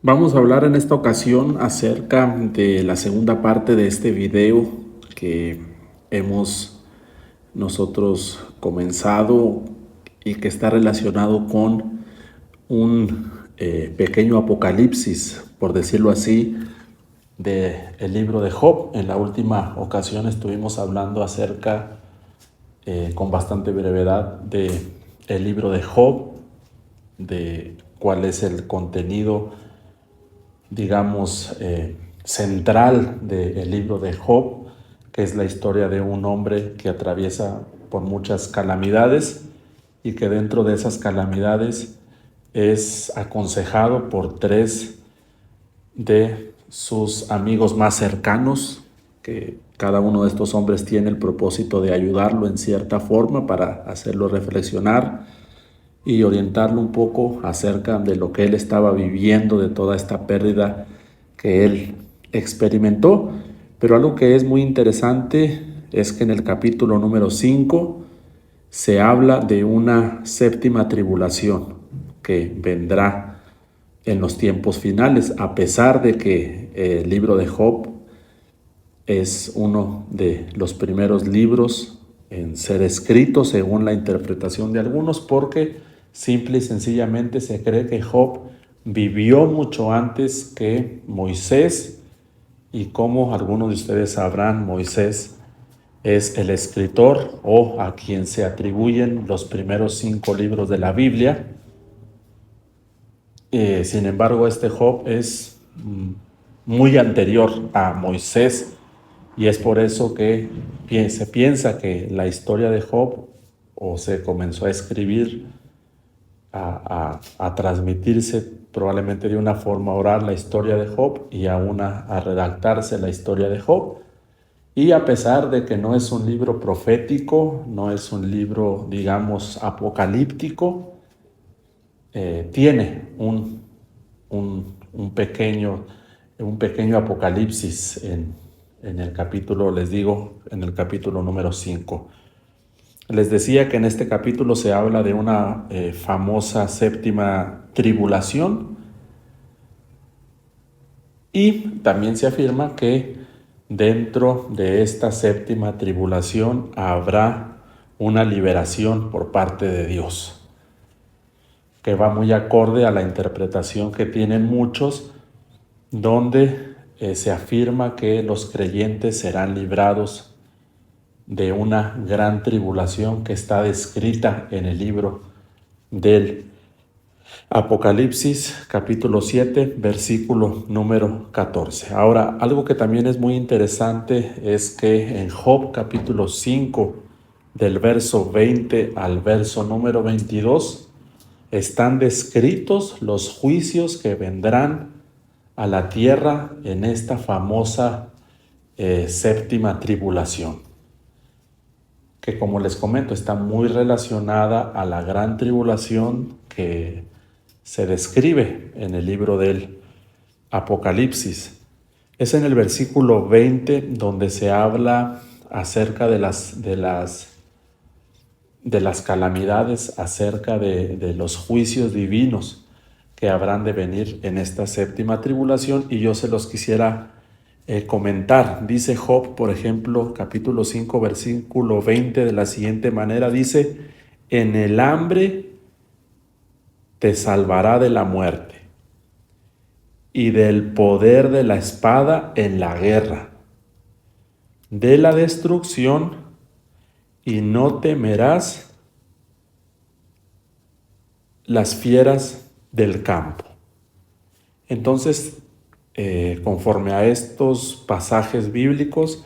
Vamos a hablar en esta ocasión acerca de la segunda parte de este video que hemos nosotros comenzado y que está relacionado con un pequeño apocalipsis, por decirlo así, del libro de Job. En la última ocasión estuvimos hablando acerca, con bastante brevedad, de el libro de Job, de cuál es el contenido, digamos, central del libro de Job, que es la historia de un hombre que atraviesa por muchas calamidades y que dentro de esas calamidades es aconsejado por tres de sus amigos más cercanos, que cada uno de estos hombres tiene el propósito de ayudarlo en cierta forma para hacerlo reflexionar y orientarlo un poco acerca de lo que él estaba viviendo, de toda esta pérdida que él experimentó. Pero algo que es muy interesante es que en el capítulo número 5 se habla de una séptima tribulación que vendrá en los tiempos finales, a pesar de que el libro de Job es uno de los primeros libros en ser escrito según la interpretación de algunos, porque simple y sencillamente se cree que Job vivió mucho antes que Moisés, y como algunos de ustedes sabrán, Moisés es el escritor o a quien se atribuyen los primeros 5 libros de la Biblia. Sin embargo, este Job es muy anterior a Moisés, y es por eso que se piensa que la historia de Job o se comenzó a escribir, a transmitirse probablemente de una forma oral la historia de Job y a redactarse la historia de Job. Y a pesar de que no es un libro profético, no es un libro, digamos, apocalíptico, tiene un pequeño apocalipsis en el capítulo, les digo, en el capítulo número 5. Les decía que en este capítulo se habla de una famosa séptima tribulación, y también se afirma que dentro de esta séptima tribulación habrá una liberación por parte de Dios, que va muy acorde a la interpretación que tienen muchos, donde se afirma que los creyentes serán librados de una gran tribulación que está descrita en el libro del Apocalipsis, capítulo 7, versículo número 14. Ahora, algo que también es muy interesante es que en Job, capítulo 5, del verso 20 al verso número 22, están descritos los juicios que vendrán a la tierra en esta famosa séptima tribulación, que, como les comento, está muy relacionada a la gran tribulación que se describe en el libro del Apocalipsis. Es en el versículo 20 donde se habla acerca de las calamidades, acerca de los juicios divinos que habrán de venir en esta séptima tribulación, y yo se los quisiera comentar. Dice Job, por ejemplo, capítulo 5, versículo 20, de la siguiente manera, dice: en el hambre te salvará de la muerte, y del poder de la espada en la guerra, de la destrucción, y no temerás las fieras del campo. Entonces, conforme a estos pasajes bíblicos,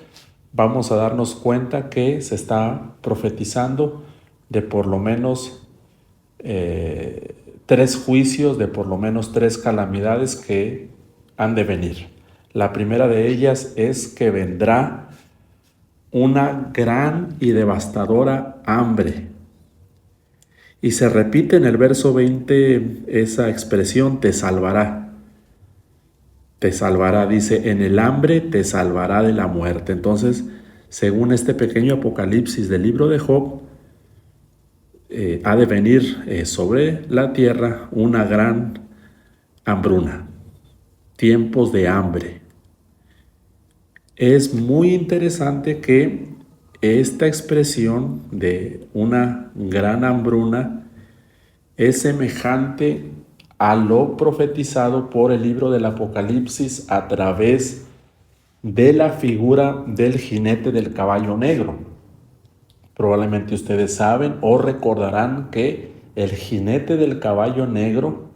vamos a darnos cuenta que se está profetizando de por lo menos 3 juicios, de por lo menos 3 calamidades que han de venir. La primera de ellas es que vendrá una gran y devastadora hambre. Y se repite en el verso 20 esa expresión: te salvará. Te salvará, dice, en el hambre te salvará de la muerte. Entonces, según este pequeño apocalipsis del libro de Job, ha de venir sobre la tierra una gran hambruna. tiempos de hambre. Es muy interesante que esta expresión de una gran hambruna es semejante a lo profetizado por el libro del Apocalipsis a través de la figura del jinete del caballo negro. Probablemente ustedes saben o recordarán que el jinete del caballo negro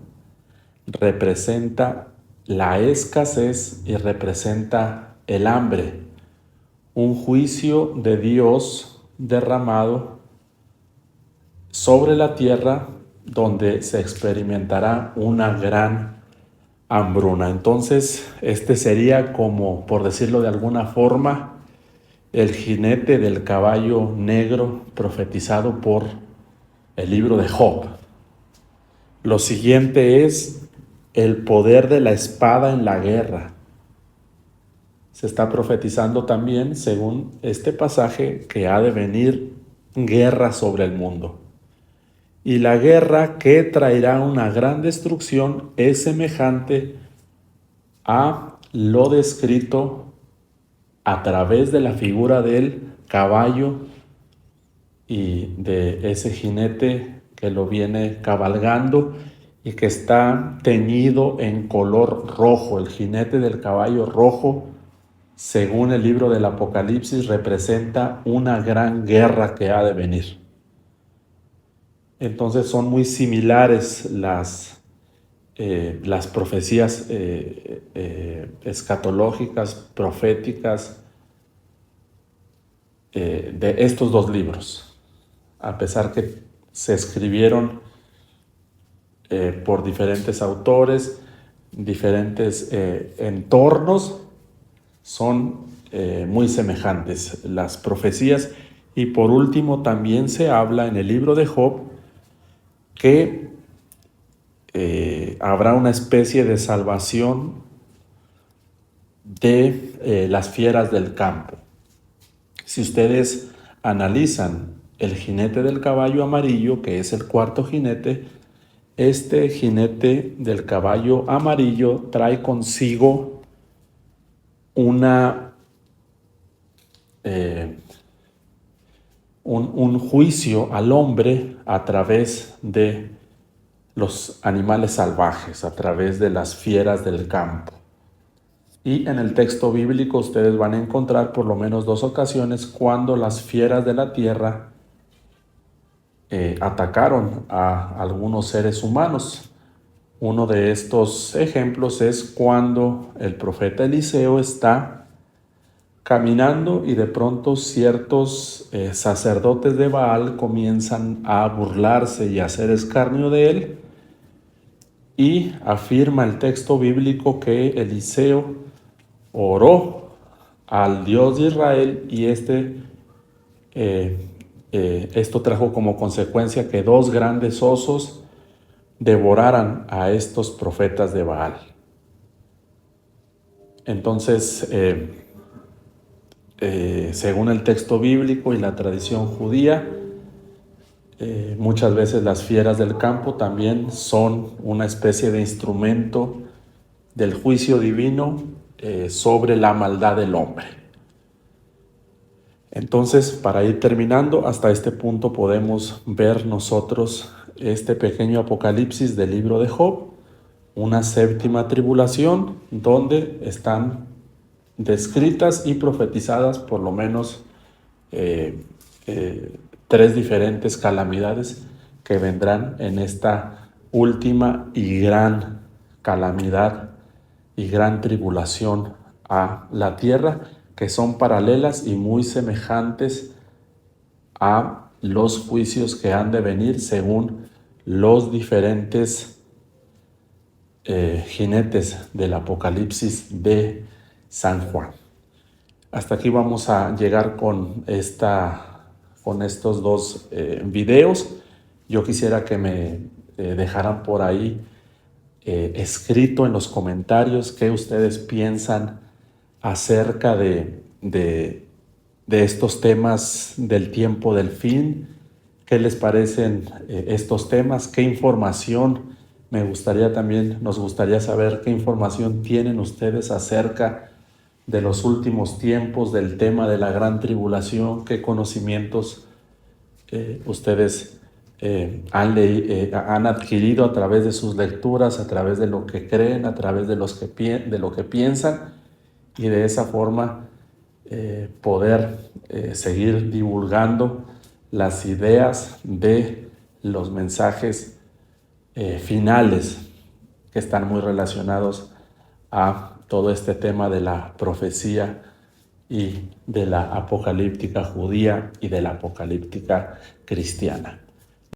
representa la escasez y representa el hambre, un juicio de Dios derramado sobre la tierra donde se experimentará una gran hambruna. Entonces, este sería como, por decirlo de alguna forma, el jinete del caballo negro profetizado por el libro de Job. Lo siguiente es el poder de la espada en la guerra. Se está profetizando también, según este pasaje, que ha de venir guerra sobre el mundo. Y la guerra que traerá una gran destrucción es semejante a lo descrito a través de la figura del caballo y de ese jinete que lo viene cabalgando y que está teñido en color rojo. El jinete del caballo rojo, según el libro del Apocalipsis, representa una gran guerra que ha de venir. Entonces son muy similares las profecías escatológicas, proféticas de estos dos libros, a pesar que se escribieron por diferentes autores, diferentes entornos, son muy semejantes las profecías. Y por último, también se habla en el libro de Job que habrá una especie de salvación de las fieras del campo. Si ustedes analizan el jinete del caballo amarillo, que es el cuarto jinete, este jinete del caballo amarillo trae consigo un juicio al hombre a través de los animales salvajes, a través de las fieras del campo. Y en el texto bíblico ustedes van a encontrar por lo menos dos ocasiones cuando las fieras de la tierra atacaron a algunos seres humanos. Uno de estos ejemplos es cuando el profeta Eliseo está caminando y de pronto ciertos sacerdotes de Baal comienzan a burlarse y a hacer escarnio de él, y afirma el texto bíblico que Eliseo oró al Dios de Israel y esto trajo como consecuencia que dos grandes osos devoraran a estos profetas de Baal. Entonces, según el texto bíblico y la tradición judía, muchas veces las fieras del campo también son una especie de instrumento del juicio divino sobre la maldad del hombre. Entonces, para ir terminando, hasta este punto podemos ver nosotros este pequeño apocalipsis del libro de Job, una séptima tribulación donde están descritas y profetizadas por lo menos tres diferentes calamidades que vendrán en esta última y gran calamidad y gran tribulación a la tierra, que son paralelas y muy semejantes a los juicios que han de venir según los diferentes jinetes del Apocalipsis de San Juan. Hasta aquí vamos a llegar con estos dos videos. Yo quisiera que me dejaran por ahí escrito en los comentarios qué ustedes piensan acerca de estos temas del tiempo del fin. ¿Qué les parecen estos temas? ¿Qué información Nos gustaría saber qué información tienen ustedes acerca de los últimos tiempos, del tema de la gran tribulación, qué conocimientos ustedes han adquirido a través de sus lecturas, a través de lo que creen, a través de lo que piensan, y de esa forma poder seguir divulgando las ideas de los mensajes finales que están muy relacionados a todo este tema de la profecía y de la apocalíptica judía y de la apocalíptica cristiana.